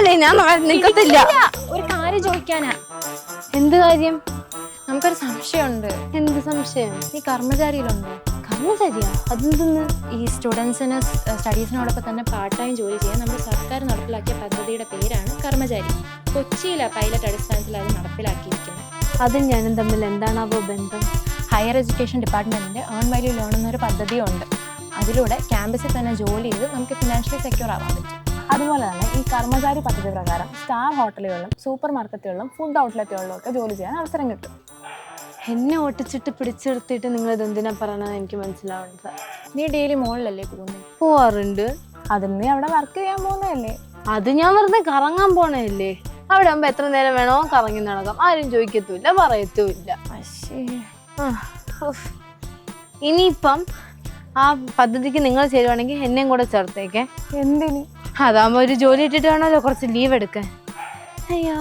നിക്കല്ലേ, ഞാൻ നിക്കത്തില്ല. ഒരു കാര്യം ചോദിക്കാനാ. എന്ത് കാര്യം? നമുക്കൊരു സംശയമുണ്ട്. എന്ത് സംശയം? ഈ കർമ്മചാരിയിലുണ്ടോ? കർമ്മചാരിയാ? അതെന്തെന്ന്? ഈ സ്റ്റുഡൻസിന് സ്റ്റഡീസിനോടൊപ്പം തന്നെ പാർട്ട് ടൈം ജോലി ചെയ്യാൻ നമ്മുടെ സർക്കാർ നടപ്പിലാക്കിയ പദ്ധതിയുടെ പേരാണ് കർമ്മചാരി. കൊച്ചിയിലാണ് പൈലറ്റ് അടിസ്ഥാനത്തിൽ അത് നടപ്പിലാക്കിയിരിക്കുന്നത്. അതും ഞാനും തമ്മിൽ എന്താണാവോ ബന്ധം? ഹയർ എഡ്യൂക്കേഷൻ ഡിപ്പാർട്ട്മെന്റിന്റെ ഏൺ വാല്യൂ ലോൺ എന്നൊരു പദ്ധതിയുണ്ട്. അതിലൂടെ ക്യാമ്പസിൽ തന്നെ ജോലി ചെയ്ത് നമുക്ക് ഫിനാൻഷ്യലി സെക്യൂർ ആവാൻ പറ്റും. അതുപോലെ തന്നെ ഈ കർമ്മചാരി പദ്ധതി പ്രകാരം സ്റ്റാർ ഹോട്ടലുകളിലും സൂപ്പർ മാർക്കറ്റുകളിലും ഫുഡ് ഔട്ട്ലെറ്റുകളിലും ഒക്കെ ജോലി ചെയ്യാൻ അവസരം കിട്ടും. എന്നെ ഒട്ടിച്ചിട്ട് പിടിച്ചെടുത്തിട്ട് നിങ്ങൾ ഇതെന്തിനാ പറയണത് എനിക്ക് മനസ്സിലാവുന്നത്. നീ ഡെയിലി മോളിലല്ലേ പോകുന്നത്? പോവാറുണ്ട്. അതിന് നീ അവിടെ വർക്ക് ചെയ്യാൻ പോകുന്നതല്ലേ? അത് ഞാൻ വെറുതെ കറങ്ങാൻ പോണല്ലേ. അവിടെ ആകുമ്പോ എത്ര നേരം വേണോ കറങ്ങി നടക്കാം, ആരും ചോദിക്കത്തുമില്ല പറയത്തുമില്ല. ഇനിയിപ്പം ആ പദ്ധതിക്ക് നിങ്ങൾ ചേരുവാണെങ്കിൽ എന്നെയും കൂടെ ചേർത്തേക്കെ. എന്തിന്? അതാകുമ്പോ ഒരു ജോലി ഇട്ടിട്ട് വേണമല്ലോ കുറച്ച് ലീവ് എടുക്കാൻ. അയ്യോ.